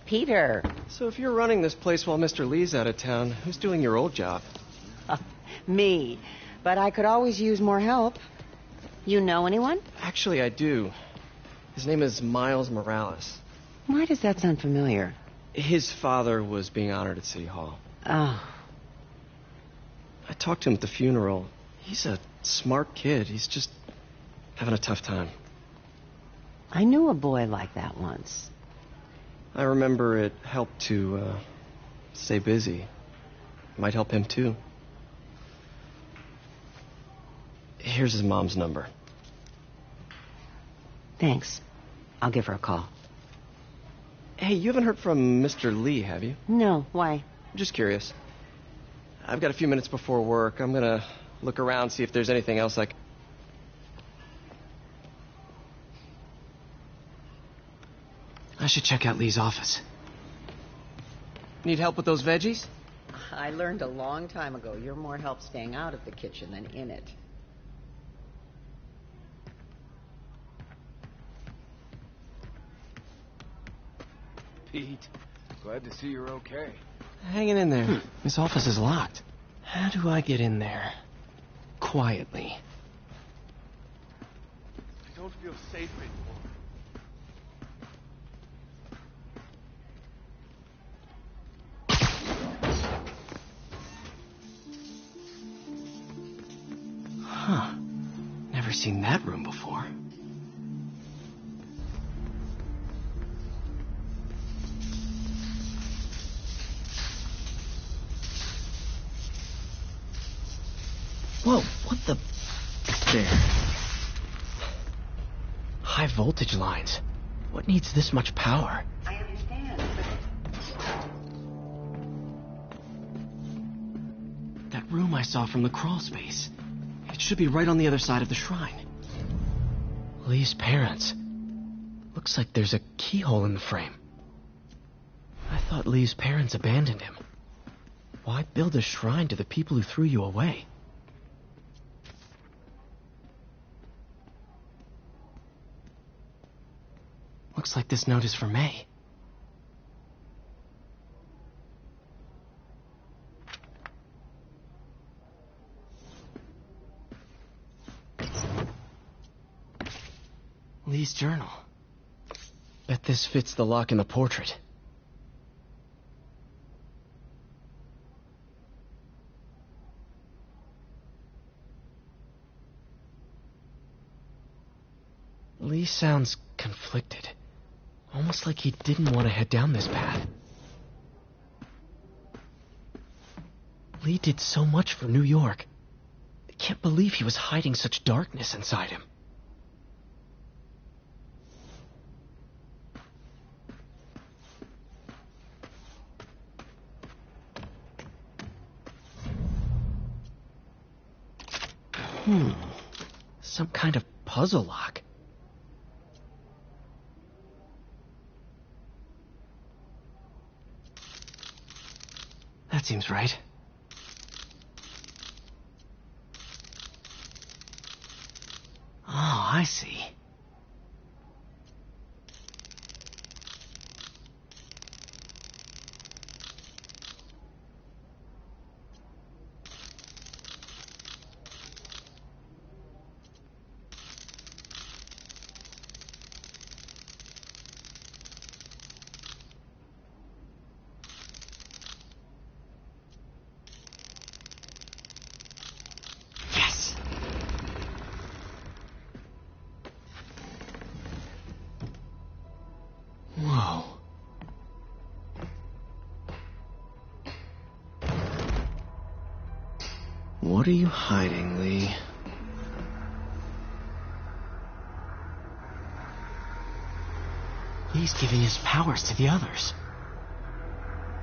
Peter. So if you're running this place while Mr. Lee's out of town, who's doing your old job? Me. But I could always use more help. You know anyone? Actually, I do. His name is Miles Morales. Why does that sound familiar? His father was being honored at City Hall. Oh. I talked to him at the funeral. He's a smart kid. He's just having a tough time. I knew a boy like that once. I remember it helped to stay busy. Might help him too. Here's his mom's number. Thanks. I'll give her a call. Hey, you haven't heard from Mr. Lee, have you? No, why? Just curious. I've got a few minutes before work. I'm gonna look around, see if there's anything else I should check out Lee's office. Need help with those veggies? I learned a long time ago you're more help staying out of the kitchen than in it. Pete, glad to see you're okay. Hanging in there. His office is locked. How do I get in there? Quietly. I don't feel safe anymore. Huh. Never seen that room before. Whoa, what the... There. High voltage lines. What needs this much power? I understand, but... That room I saw from the crawl space. It should be right on the other side of the shrine. Lee's parents. Looks like there's a keyhole in the frame. I thought Lee's parents abandoned him. Why build a shrine to the people who threw you away? Looks like this note is for May. Lee's journal. Bet this fits the lock in the portrait. Lee sounds conflicted. Almost like he didn't want to head down this path. Lee did so much for New York. I can't believe he was hiding such darkness inside him. Some kind of puzzle lock. That seems right. Oh, I see. Whoa. What are you hiding, Lee? Lee's giving his powers to the others.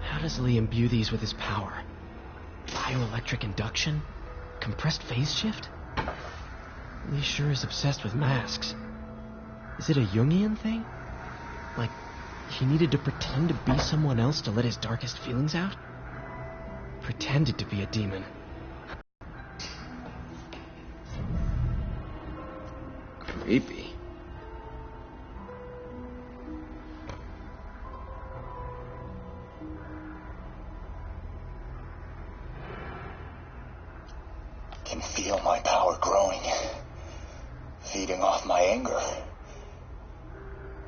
How does Lee imbue these with his power? Bioelectric induction? Compressed phase shift? Lee sure is obsessed with masks. Is it a Jungian thing? Like, he needed to pretend to be someone else to let his darkest feelings out? Pretended to be a demon. Creepy. can feel my power growing, feeding off my anger.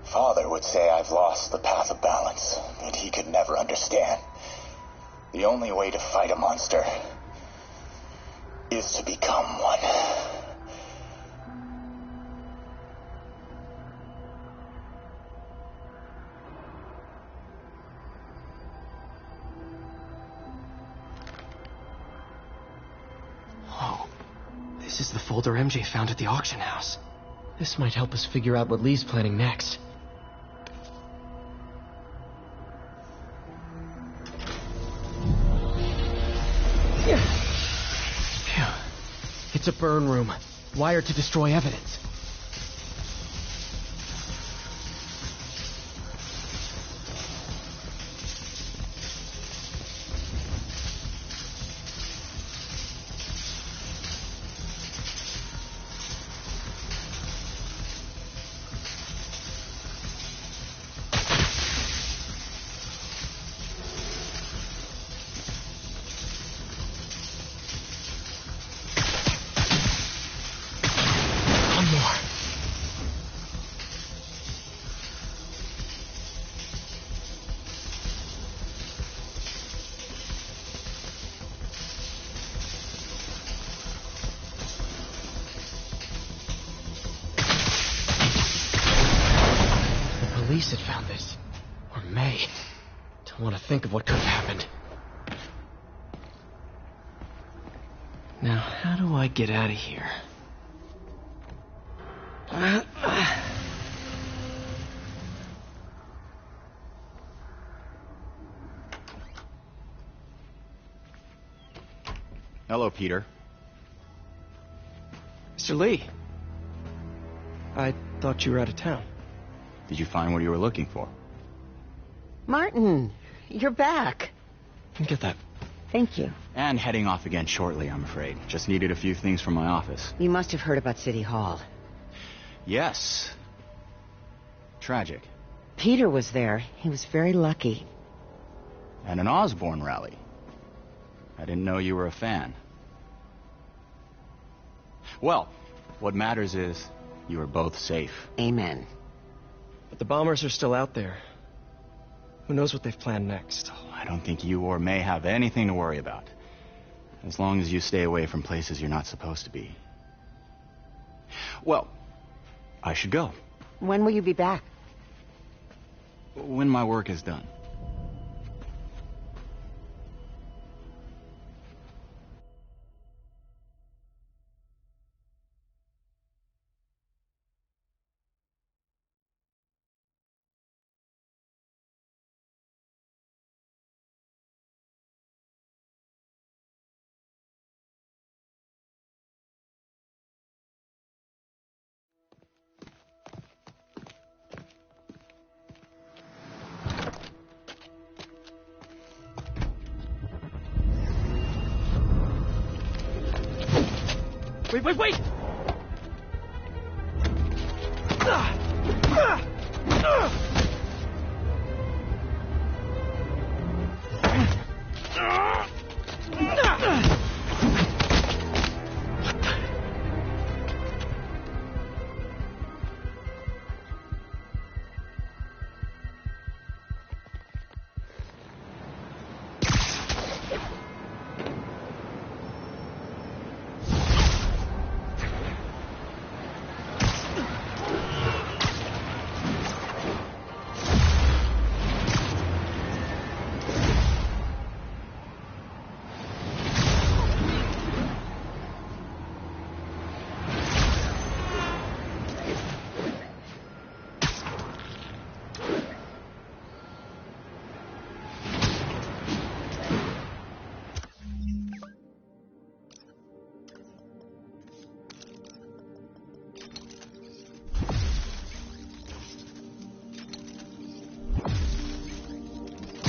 Father would say I've lost the path of balance, but he could never understand. The only way to fight a monster is to become one. Whoa. This is the folder MJ found at the auction house. This might help us figure out what Lee's planning next. Phew. It's a burn room, wired to destroy evidence. Police had found this. Or May. Don't want to think of what could have happened. Now, how do I get out of here? Hello, Peter. Mr. Lee. I thought you were out of town. Did you find what you were looking for? Martin, you're back. Get that. Thank you. And heading off again shortly, I'm afraid. Just needed a few things from my office. You must have heard about City Hall. Yes. Tragic. Peter was there. He was very lucky. And an Osborn rally. I didn't know you were a fan. Well, what matters is you are both safe. Amen. But the bombers are still out there. Who knows what they've planned next? I don't think you or May have anything to worry about. As long as you stay away from places you're not supposed to be. Well, I should go. When will you be back? When my work is done. Wait!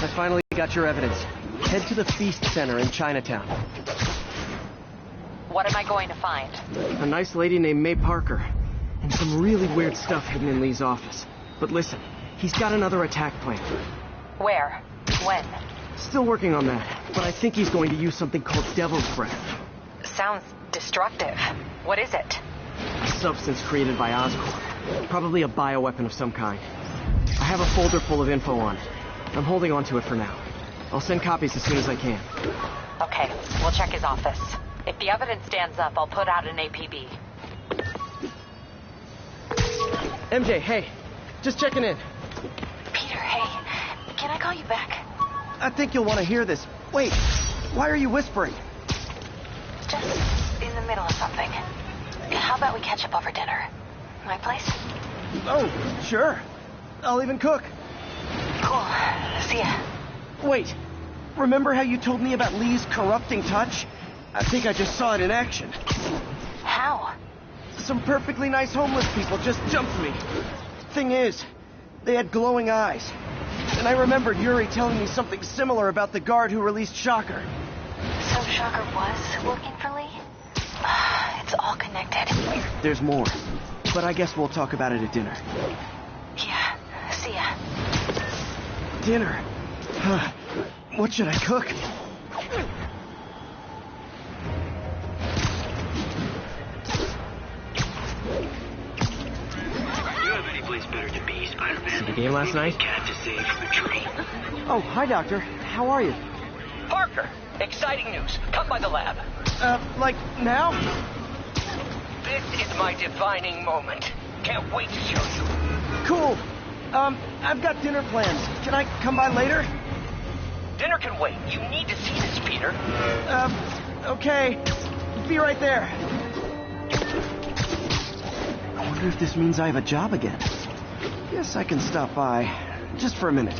I finally got your evidence. Head to the Feast Center in Chinatown. What am I going to find? A nice lady named May Parker. And some really weird stuff hidden in Lee's office. But listen, he's got another attack plan. Where? When? Still working on that, but I think he's going to use something called Devil's Breath. Sounds destructive. What is it? A substance created by Oscorp. Probably a bioweapon of some kind. I have a folder full of info on it. I'm holding on to it for now. I'll send copies as soon as I can. Okay, we'll check his office. If the evidence stands up, I'll put out an APB. MJ, hey. Just checking in. Peter, hey. Can I call you back? I think you'll want to hear this. Wait, why are you whispering? Just in the middle of something. How about we catch up over dinner? My place? Oh, sure. I'll even cook. Cool. See ya. Wait, remember how you told me about Lee's corrupting touch? I think I just saw it in action. How? Some perfectly nice homeless people just jumped me. Thing is, they had glowing eyes. And I remembered Yuri telling me something similar about the guard who released Shocker. So Shocker was working for Lee? It's all connected. There's more, but I guess we'll talk about it at dinner. Yeah, see ya. Dinner? What should I cook? Do you have any place better to be, Spider-Man? See the game last night? Cat to save from a tree. Oh, hi, Doctor. How are you? Parker, exciting news. Come by the lab. Like now? This is my defining moment. Can't wait to show you. Cool. I've got dinner plans. Can I come by later? Dinner can wait. You need to see this, Peter. Okay. Be right there. I wonder if this means I have a job again. Guess I can stop by. Just for a minute.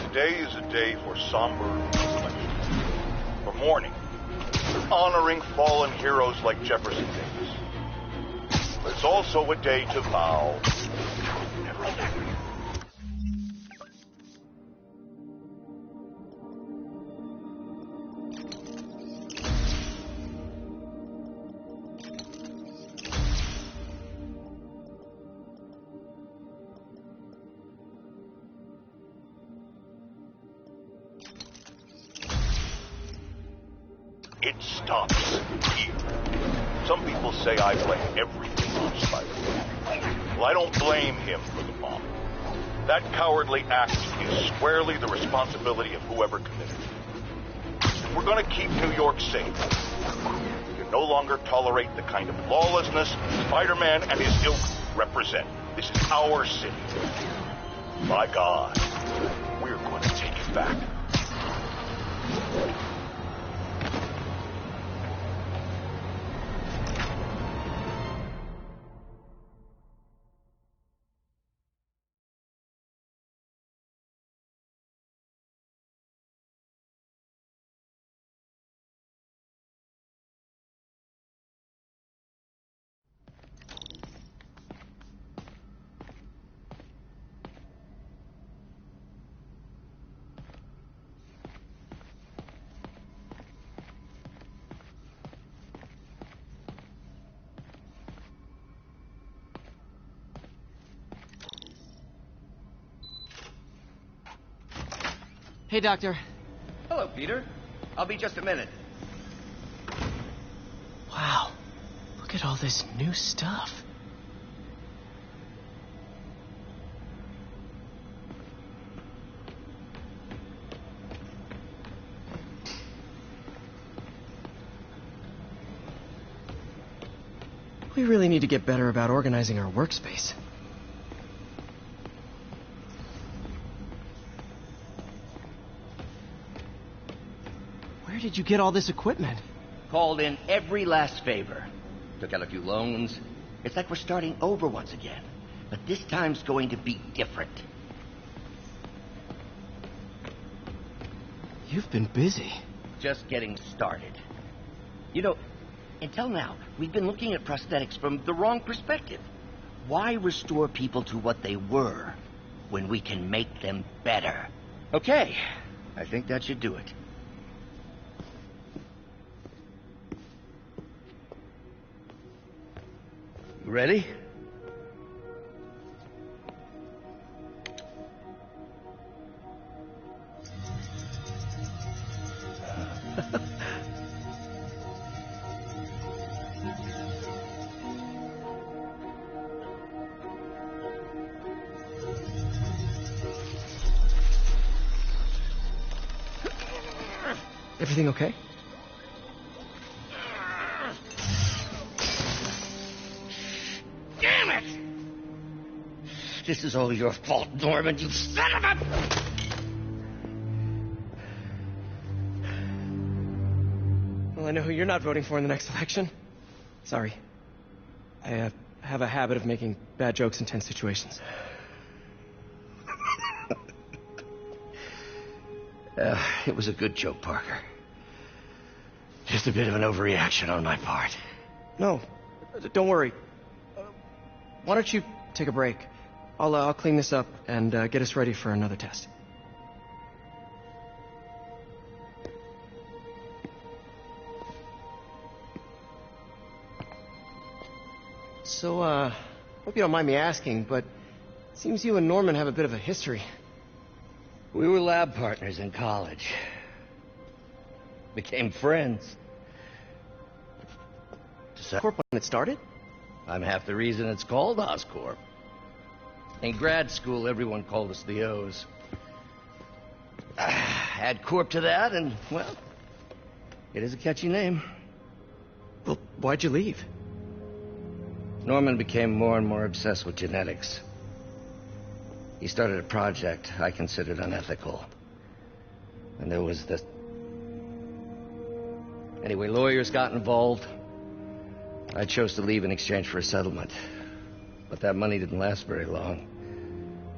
Today is a day for somber reflection, for mourning, honoring fallen heroes like Jefferson Davis. But it's also a day to vow never again. It stops here. Some people say I blame everything on Spider-Man. Well, I don't blame him for the bomb. That cowardly act is squarely the responsibility of whoever committed it. If we're going to keep New York safe, we can no longer tolerate the kind of lawlessness Spider-Man and his ilk represent. This is our city. By God, we're going to take it back. Hey, Doctor. Hello, Peter. I'll be just a minute. Wow. Look at all this new stuff. We really need to get better about organizing our workspace. Where did you get all this equipment? Called in every last favor. Took out a few loans. It's like we're starting over once again. But this time's going to be different. You've been busy. Just getting started. You know, until now, we've been looking at prosthetics from the wrong perspective. Why restore people to what they were when we can make them better? Okay, I think that should do it. You ready? Everything okay? Damn it! This is all your fault, Norman, you son of a... Well, I know who you're not voting for in the next election. Sorry. I have a habit of making bad jokes in tense situations. It was a good joke, Parker. Just a bit of an overreaction on my part. No, don't worry. Why don't you take a break? I'll clean this up and get us ready for another test. So, hope you don't mind me asking, but it seems you and Norman have a bit of a history. We were lab partners in college. Became friends. Corp when it started? I'm half the reason it's called Oscorp. In grad school, everyone called us the O's. Add Corp to that, and, well, it is a catchy name. Well, why'd you leave? Norman became more and more obsessed with genetics. He started a project I considered unethical. And there was the... Anyway, lawyers got involved. I chose to leave in exchange for a settlement. But that money didn't last very long.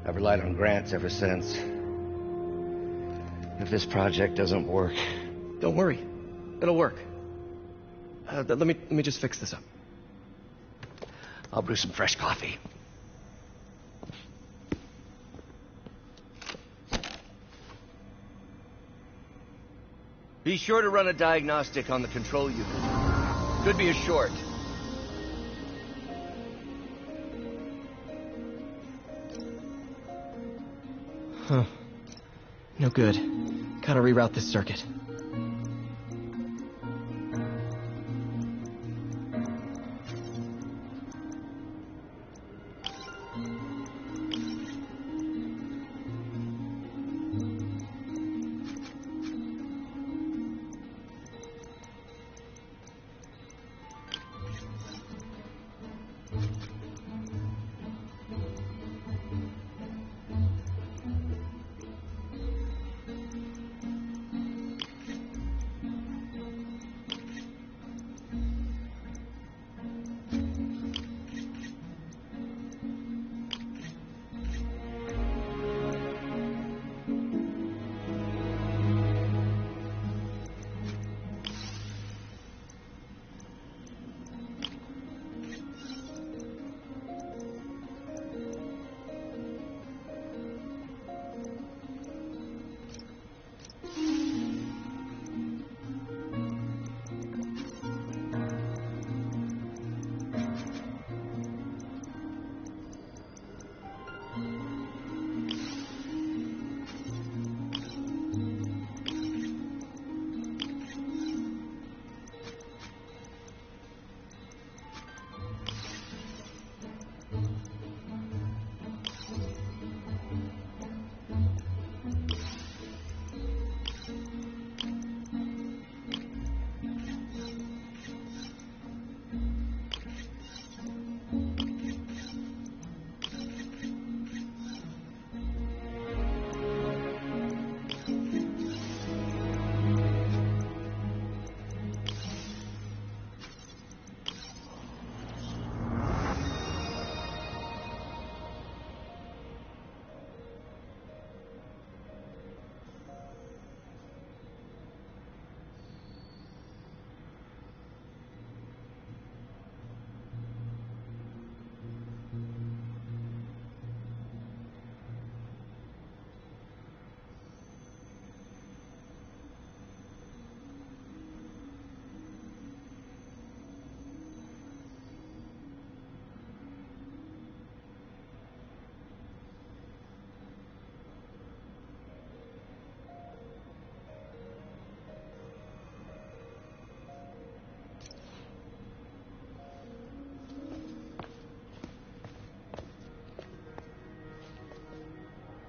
I've relied on grants ever since. If this project doesn't work... Don't worry. It'll work. Let me just fix this up. I'll brew some fresh coffee. Be sure to run a diagnostic on the control unit. Could be a short. Huh. No good. Gotta reroute this circuit.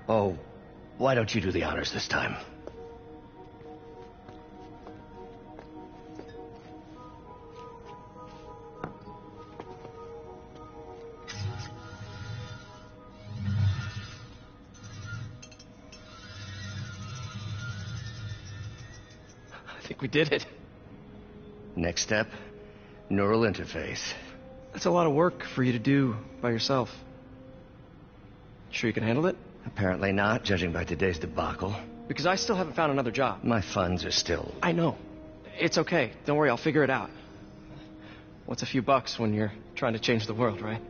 Oh, why don't you do the honors this time? think we did it. Next step, neural interface. That's a lot of work for you to do by yourself. Sure you can handle it? Apparently not, judging by today's debacle. Because I still haven't found another job. My funds are still... I know. It's okay. Don't worry, I'll figure it out. What's a few bucks when you're trying to change the world, right?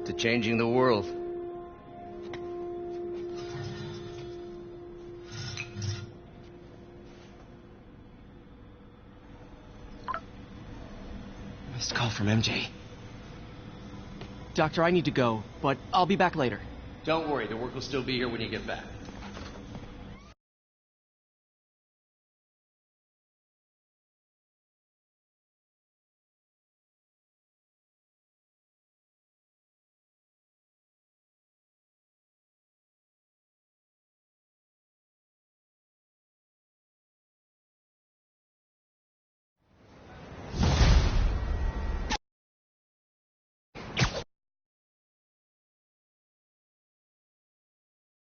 To changing the world. Missed call from MJ. Doctor, I need to go, but I'll be back later. Don't worry, the work will still be here when you get back.